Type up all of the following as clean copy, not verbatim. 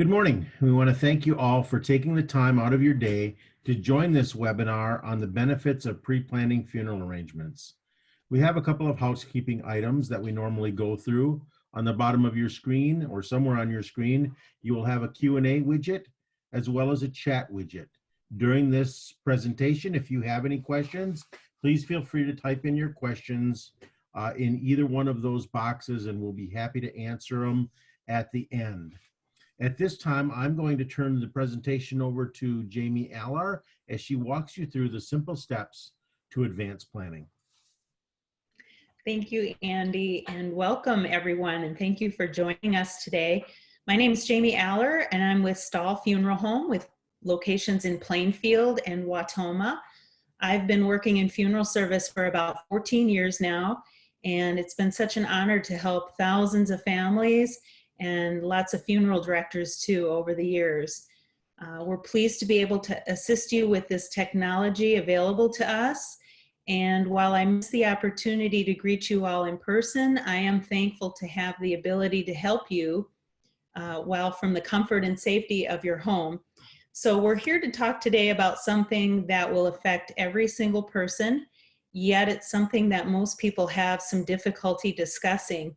Good morning. We want to thank you all for taking the time out of your day to join this webinar on the benefits of pre-planning funeral arrangements. We have a couple of housekeeping items that we normally go through. On the bottom of your screen or somewhere on your screen, you will have a Q&A widget as well as a chat widget. During this presentation, if you have any questions, please feel free to type in your questions in either one of those boxes, and we'll be happy to answer them at the end. At this time, I'm going to turn the presentation over to Jamie Allar as she walks you through the simple steps to advanced planning. Thank you, Andy, and welcome everyone, and thank you for joining us today. My name is Jamie Allar, and I'm with Stahl Funeral Home with locations in Plainfield and Wautoma. I've been working in funeral service for about 14 years now, and it's been such an honor to help thousands of families and lots of funeral directors too over the years. We're pleased to be able to assist you with this technology available to us. And while I miss the opportunity to greet you all in person, I am thankful to have the ability to help you while from the comfort and safety of your home. So we're here to talk today about something that will affect every single person, yet it's something that most people have some difficulty discussing.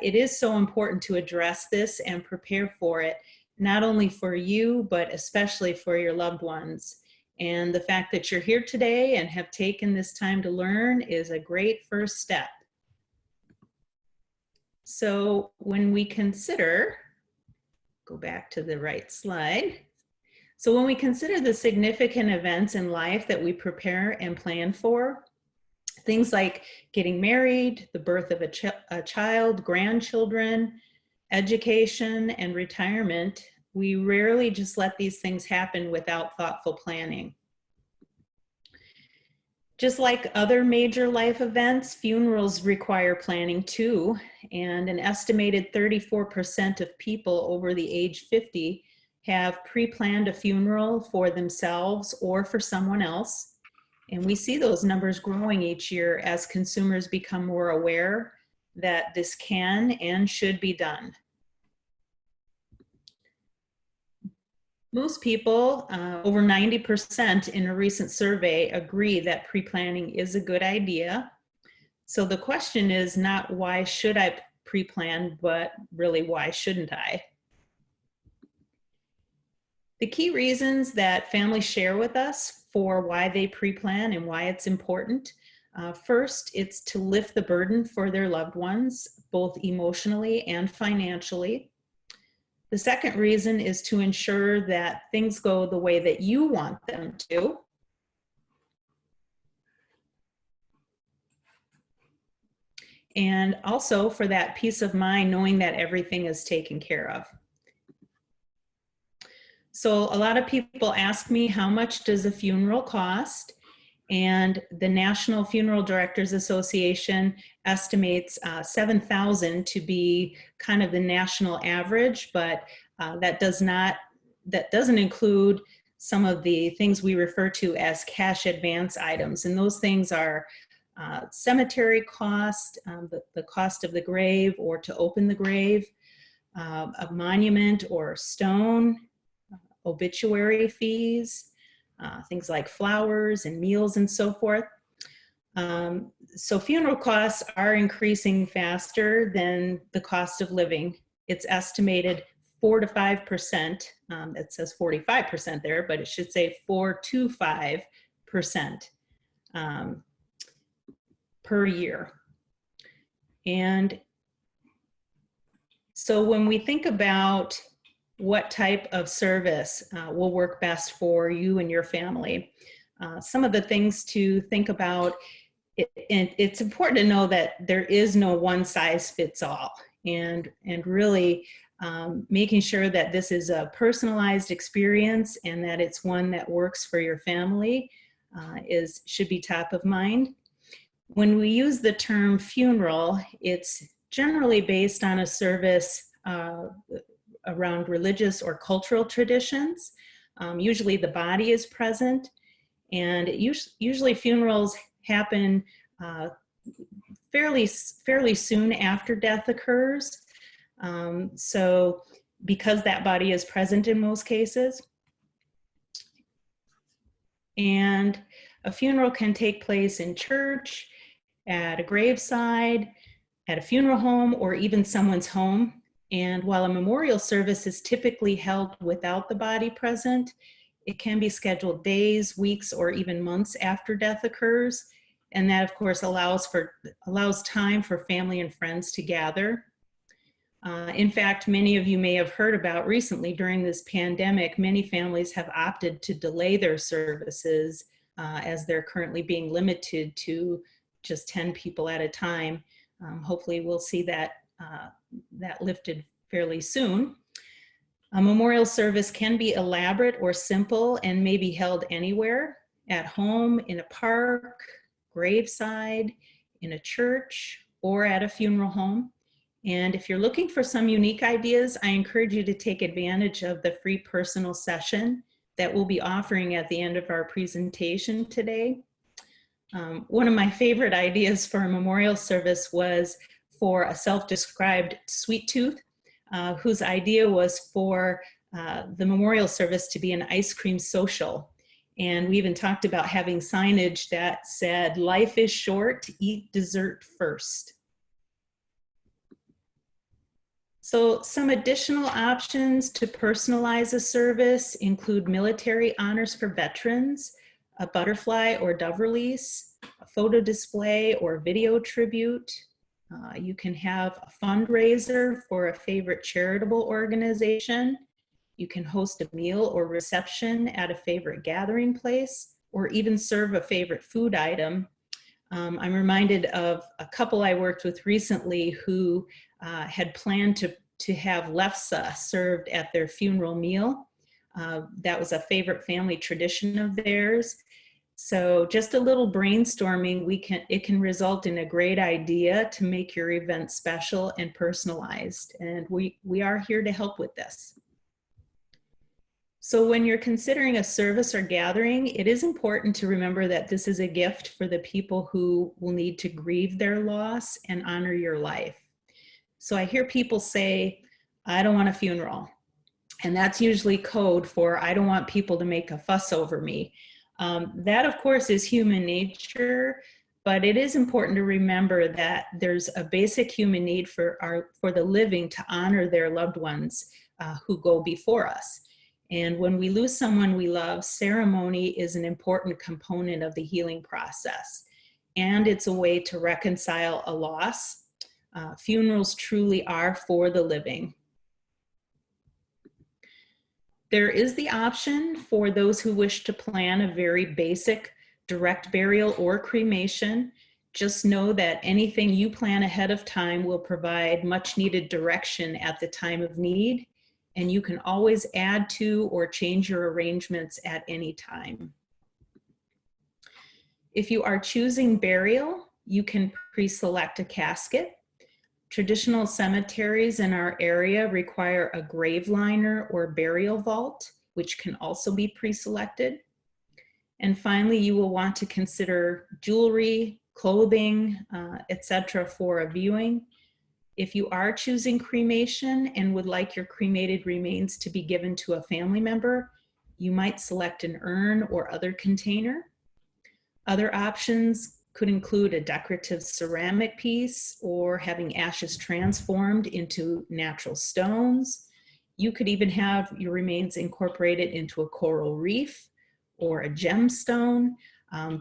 It is so important to address this and prepare for it, not only for you, but especially for your loved ones. And the fact that you're here today and have taken this time to learn is a great first step. So when we consider, go back to the right slide. So when we consider the significant events in life that we prepare and plan for, things like getting married, the birth of a child, grandchildren, education, and retirement, we rarely just let these things happen without thoughtful planning. Just like other major life events, funerals require planning too, and an estimated 34% of people over the age 50 have pre-planned a funeral for themselves or for someone else. And we see those numbers growing each year as consumers become more aware that this can and should be done. Most people, over 90% in a recent survey, agree that pre-planning is a good idea. So the question is not why should I pre-plan, but really why shouldn't I? The key reasons that families share with us for why they pre-plan and why it's important. First, it's to lift the burden for their loved ones, both emotionally and financially. The second reason is to ensure that things go the way that you want them to. And also for that peace of mind, knowing that everything is taken care of. So a lot of people ask me, how much does a funeral cost? And the National Funeral Directors Association estimates $7,000 to be kind of the national average, but that doesn't include some of the things we refer to as cash advance items. And those things are cemetery cost, the cost of the grave or to open the grave, a monument or stone, obituary fees, things like flowers and meals and so forth. So funeral costs are increasing faster than the cost of living. It's estimated 4 to 5%. It says 45% there, but it should say 4 to 5% per year. And so when we think about what type of service will work best for you and your family, some of the things to think about, it's important to know that there is no one size fits all, and really making sure that this is a personalized experience and that it's one that works for your family should be top of mind. When we use the term funeral, it's generally based on a service around religious or cultural traditions. Usually the body is present, and usually funerals happen fairly soon after death occurs. So because that body is present in most cases. And a funeral can take place in church, at a graveside, at a funeral home, or even someone's home. And while a memorial service is typically held without the body present, it can be scheduled days, weeks, or even months after death occurs. And that, of course, allows time for family and friends to gather. In fact, many of you may have heard about recently during this pandemic, many families have opted to delay their services as they're currently being limited to just 10 people at a time. Hopefully we'll see that lifted fairly soon. A memorial service can be elaborate or simple and may be held anywhere, at home, in a park, graveside, in a church, or at a funeral home. And if you're looking for some unique ideas, I encourage you to take advantage of the free personal session that we'll be offering at the end of our presentation today. One of my favorite ideas for a memorial service was for a self-described sweet tooth, whose idea was for the memorial service to be an ice cream social. And we even talked about having signage that said, "Life is short, eat dessert first." So some additional options to personalize a service include military honors for veterans, a butterfly or dove release, a photo display or video tribute. You can have a fundraiser for a favorite charitable organization. You can host a meal or reception at a favorite gathering place, or even serve a favorite food item. I'm reminded of a couple I worked with recently who had planned to have lefse served at their funeral meal. That was a favorite family tradition of theirs. So just a little brainstorming, it can result in a great idea to make your event special and personalized. And we are here to help with this. So when you're considering a service or gathering, it is important to remember that this is a gift for the people who will need to grieve their loss and honor your life. So I hear people say, "I don't want a funeral." And that's usually code for, "I don't want people to make a fuss over me." That, of course, is human nature, but it is important to remember that there's a basic human need for the living to honor their loved ones who go before us. And when we lose someone we love, ceremony is an important component of the healing process. And it's a way to reconcile a loss. Funerals truly are for the living. There is the option for those who wish to plan a very basic direct burial or cremation. Just know that anything you plan ahead of time will provide much needed direction at the time of need, and you can always add to or change your arrangements at any time. If you are choosing burial, you can pre-select a casket. Traditional cemeteries in our area require a grave liner or burial vault, which can also be pre-selected. And finally, you will want to consider jewelry, clothing, etc. for a viewing. If you are choosing cremation and would like your cremated remains to be given to a family member, you might select an urn or other container. Other options could include a decorative ceramic piece or having ashes transformed into natural stones. You could even have your remains incorporated into a coral reef or a gemstone.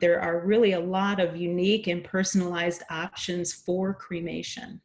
There are really a lot of unique and personalized options for cremation.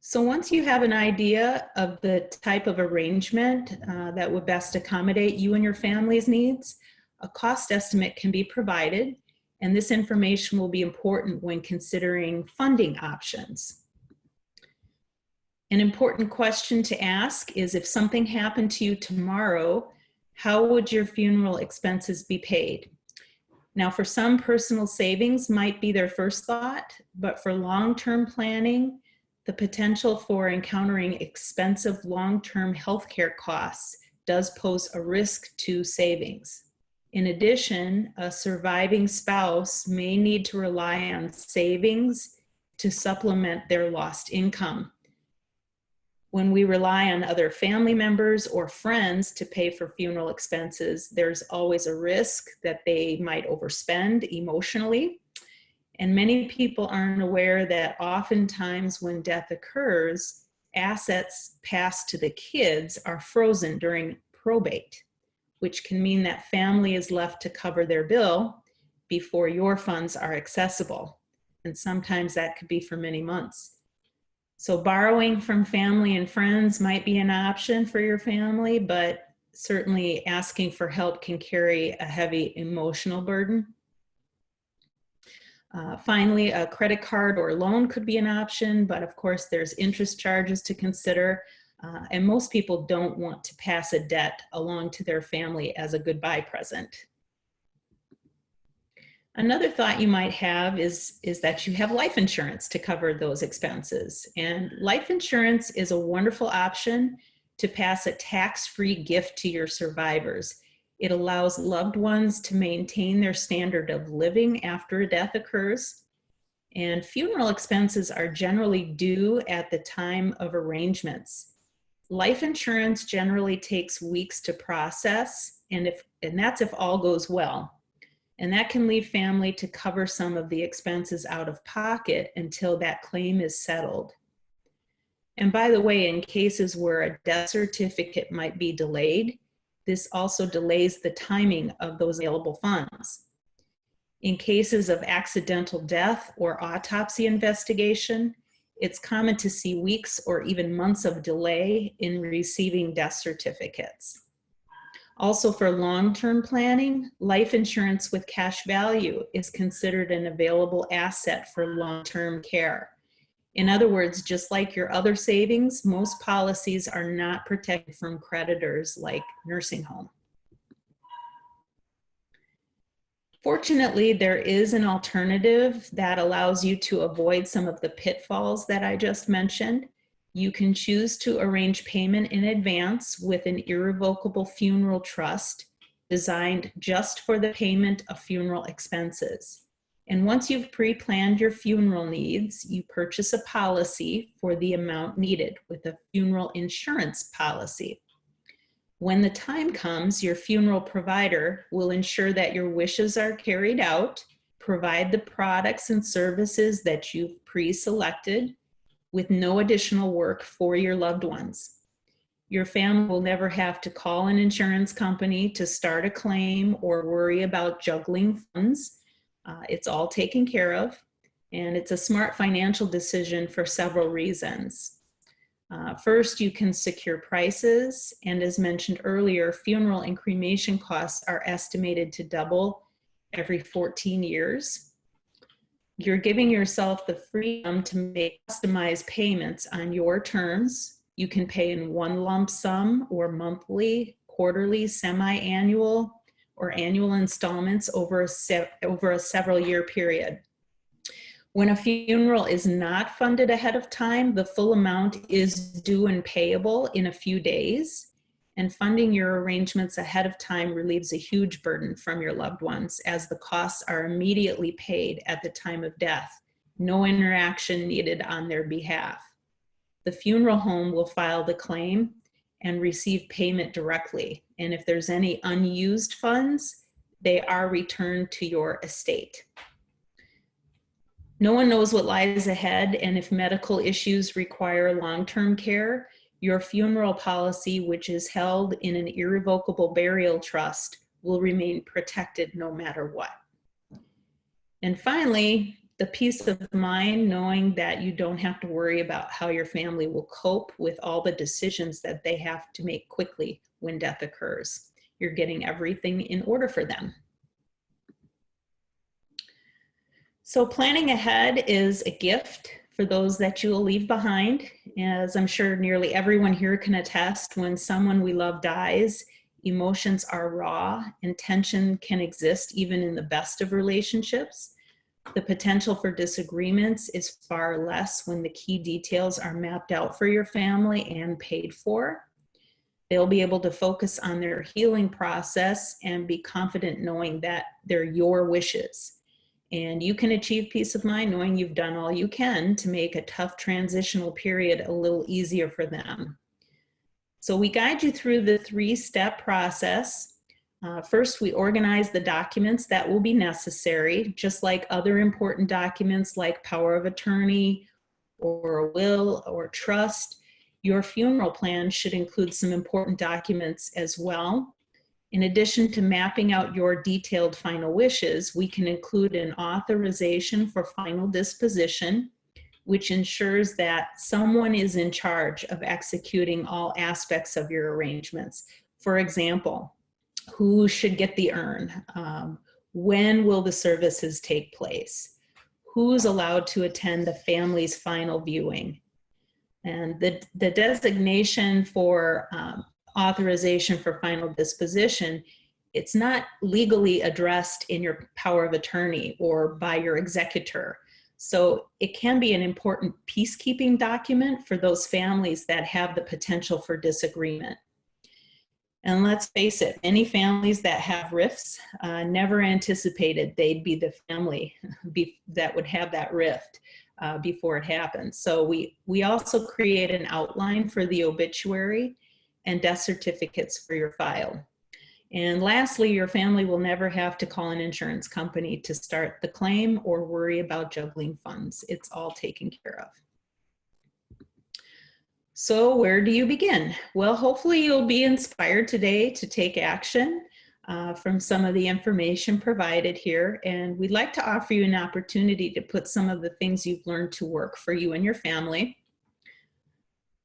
So once you have an idea of the type of arrangement that would best accommodate you and your family's needs, a cost estimate can be provided, and this information will be important when considering funding options. An important question to ask is, if something happened to you tomorrow, how would your funeral expenses be paid? Now, for some, personal savings might be their first thought, but for long-term planning, the potential for encountering expensive long-term healthcare costs does pose a risk to savings. In addition, a surviving spouse may need to rely on savings to supplement their lost income. When we rely on other family members or friends to pay for funeral expenses, there's always a risk that they might overspend emotionally. And many people aren't aware that oftentimes when death occurs, assets passed to the kids are frozen during probate, which can mean that family is left to cover their bill before your funds are accessible. And sometimes that could be for many months. So borrowing from family and friends might be an option for your family, but certainly asking for help can carry a heavy emotional burden. Finally, a credit card or loan could be an option, but of course there's interest charges to consider, and most people don't want to pass a debt along to their family as a goodbye present. Another thought you might have is that you have life insurance to cover those expenses. And life insurance is a wonderful option to pass a tax-free gift to your survivors. It allows loved ones to maintain their standard of living after a death occurs. And funeral expenses are generally due at the time of arrangements. Life insurance generally takes weeks to process, and that's if all goes well. And that can leave family to cover some of the expenses out of pocket until that claim is settled. And by the way, in cases where a death certificate might be delayed, this also delays the timing of those available funds. In cases of accidental death or autopsy investigation, it's common to see weeks or even months of delay in receiving death certificates. Also, for long-term planning, life insurance with cash value is considered an available asset for long-term care. In other words, just like your other savings, most policies are not protected from creditors like nursing home. Fortunately, there is an alternative that allows you to avoid some of the pitfalls that I just mentioned. You can choose to arrange payment in advance with an irrevocable funeral trust designed just for the payment of funeral expenses. And once you've pre-planned your funeral needs, you purchase a policy for the amount needed with a funeral insurance policy. When the time comes, your funeral provider will ensure that your wishes are carried out, provide the products and services that you've pre-selected, with no additional work for your loved ones. Your family will never have to call an insurance company to start a claim or worry about juggling funds. It's all taken care of, and it's a smart financial decision for several reasons. First, you can secure prices, and as mentioned earlier, funeral and cremation costs are estimated to double every 14 years. You're giving yourself the freedom to make customized payments on your terms. You can pay in one lump sum or monthly, quarterly, semi-annual, or annual installments over a several-year period. When a funeral is not funded ahead of time, the full amount is due and payable in a few days. And funding your arrangements ahead of time relieves a huge burden from your loved ones, as the costs are immediately paid at the time of death. No interaction needed on their behalf. The funeral home will file the claim and receive payment directly. And if there's any unused funds, they are returned to your estate. No one knows what lies ahead, and if medical issues require long-term care, your funeral policy, which is held in an irrevocable burial trust, will remain protected no matter what. And finally, the peace of mind knowing that you don't have to worry about how your family will cope with all the decisions that they have to make quickly when death occurs. You're getting everything in order for them. So planning ahead is a gift for those that you will leave behind. As I'm sure nearly everyone here can attest, when someone we love dies, emotions are raw and tension can exist even in the best of relationships. The potential for disagreements is far less when the key details are mapped out for your family and paid for. They'll be able to focus on their healing process and be confident knowing that they're your wishes. And you can achieve peace of mind knowing you've done all you can to make a tough transitional period a little easier for them. So we guide you through the 3-step process. First, we organize the documents that will be necessary, just like other important documents like power of attorney or a will or trust. Your funeral plan should include some important documents as well. In addition to mapping out your detailed final wishes, we can include an authorization for final disposition, which ensures that someone is in charge of executing all aspects of your arrangements. For example, who should get the urn? When will the services take place? Who's allowed to attend the family's final viewing? And the designation for authorization for final disposition, it's not legally addressed in your power of attorney or by your executor. So it can be an important peacekeeping document for those families that have the potential for disagreement. And let's face it, many families that have rifts never anticipated they'd be the family that would have that rift before it happened. So we also create an outline for the obituary and death certificates for your file. And lastly, your family will never have to call an insurance company to start the claim or worry about juggling funds. It's all taken care of. So where do you begin? Well, hopefully you'll be inspired today to take action from some of the information provided here. And we'd like to offer you an opportunity to put some of the things you've learned to work for you and your family.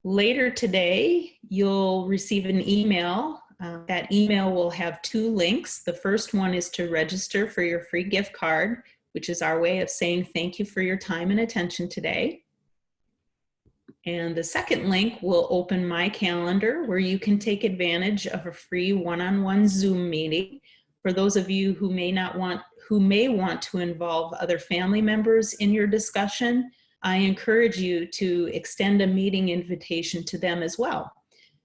Later today, you'll receive an email. That email will have 2 links. The first one is to register for your free gift card, which is our way of saying thank you for your time and attention today. And the second link will open my calendar where you can take advantage of a free one-on-one Zoom meeting. For those of you who may want to involve other family members in your discussion, I encourage you to extend a meeting invitation to them as well.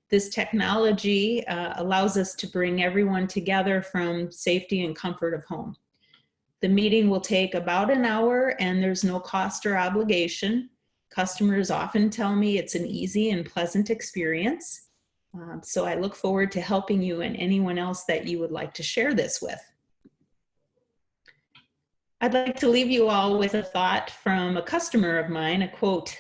This technology allows us to bring everyone together from safety and comfort of home. The meeting will take about an hour and there's no cost or obligation. Customers often tell me it's an easy and pleasant experience. So I look forward to helping you and anyone else that you would like to share this with. I'd like to leave you all with a thought from a customer of mine, a quote.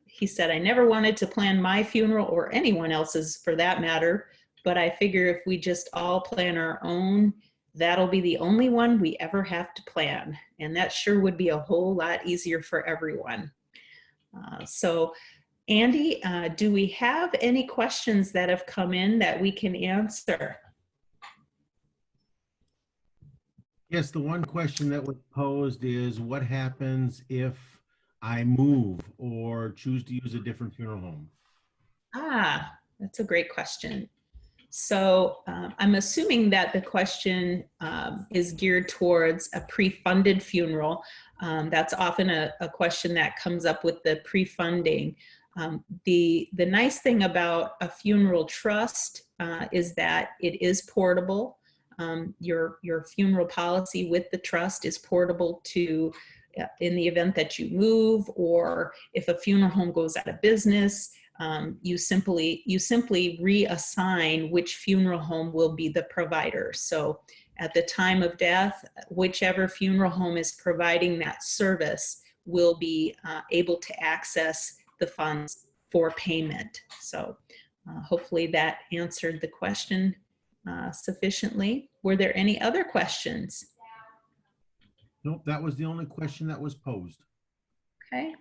He said, "I never wanted to plan my funeral or anyone else's for that matter, but I figure if we just all plan our own, that'll be the only one we ever have to plan. And that sure would be a whole lot easier for everyone." So Andy, do we have any questions that have come in that we can answer? Yes, the one question that was posed is what happens if I move or choose to use a different funeral home? That's a great question. So I'm assuming that the question is geared towards a pre-funded funeral. That's often a question that comes up with the pre-funding. The nice thing about a funeral trust is that it is portable. Your funeral policy with the trust is portable to in the event that you move, or if a funeral home goes out of business, you simply reassign which funeral home will be the provider. So at the time of death, whichever funeral home is providing that service will be able to access the funds for payment. So hopefully that answered the question sufficiently. Were there any other questions? Nope, that was the only question that was posed. Okay.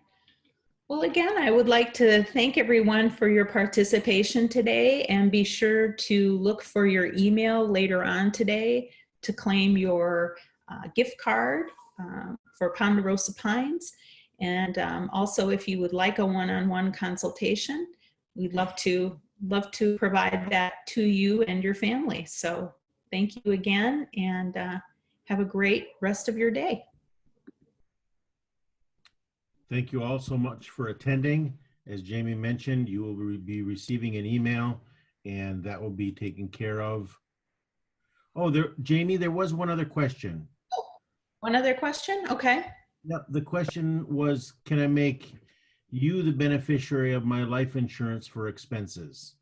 Well, again, I would like to thank everyone for your participation today, and be sure to look for your email later on today to claim your gift card for Ponderosa Pines. And also, if you would like a one-on-one consultation, we'd love to provide that to you and your family. So thank you again, and have a great rest of your day. Thank you all so much for attending. As Jamie mentioned, you will be receiving an email, and that will be taken care of. Oh, Jamie, there was one other question. One other question? Okay. Yeah, the question was, can I make you the beneficiary of my life insurance for expenses?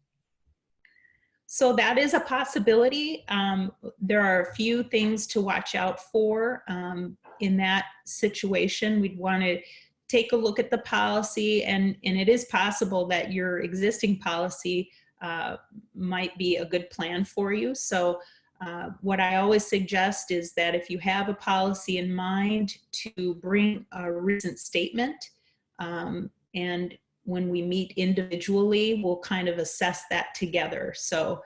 So that is a possibility. There are a few things to watch out for in that situation. We'd want to take a look at the policy, and it is possible that your existing policy might be a good plan for you. So what I always suggest is that if you have a policy in mind, to bring a recent statement, and when we meet individually, we'll kind of assess that together. So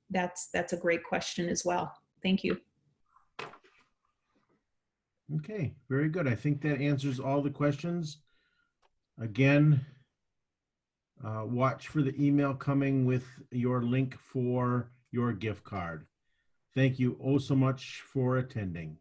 that's a great question as well. Thank you. Okay, very good. I think that answers all the questions. Again, watch for the email coming with your link for your gift card. Thank you oh so much for attending.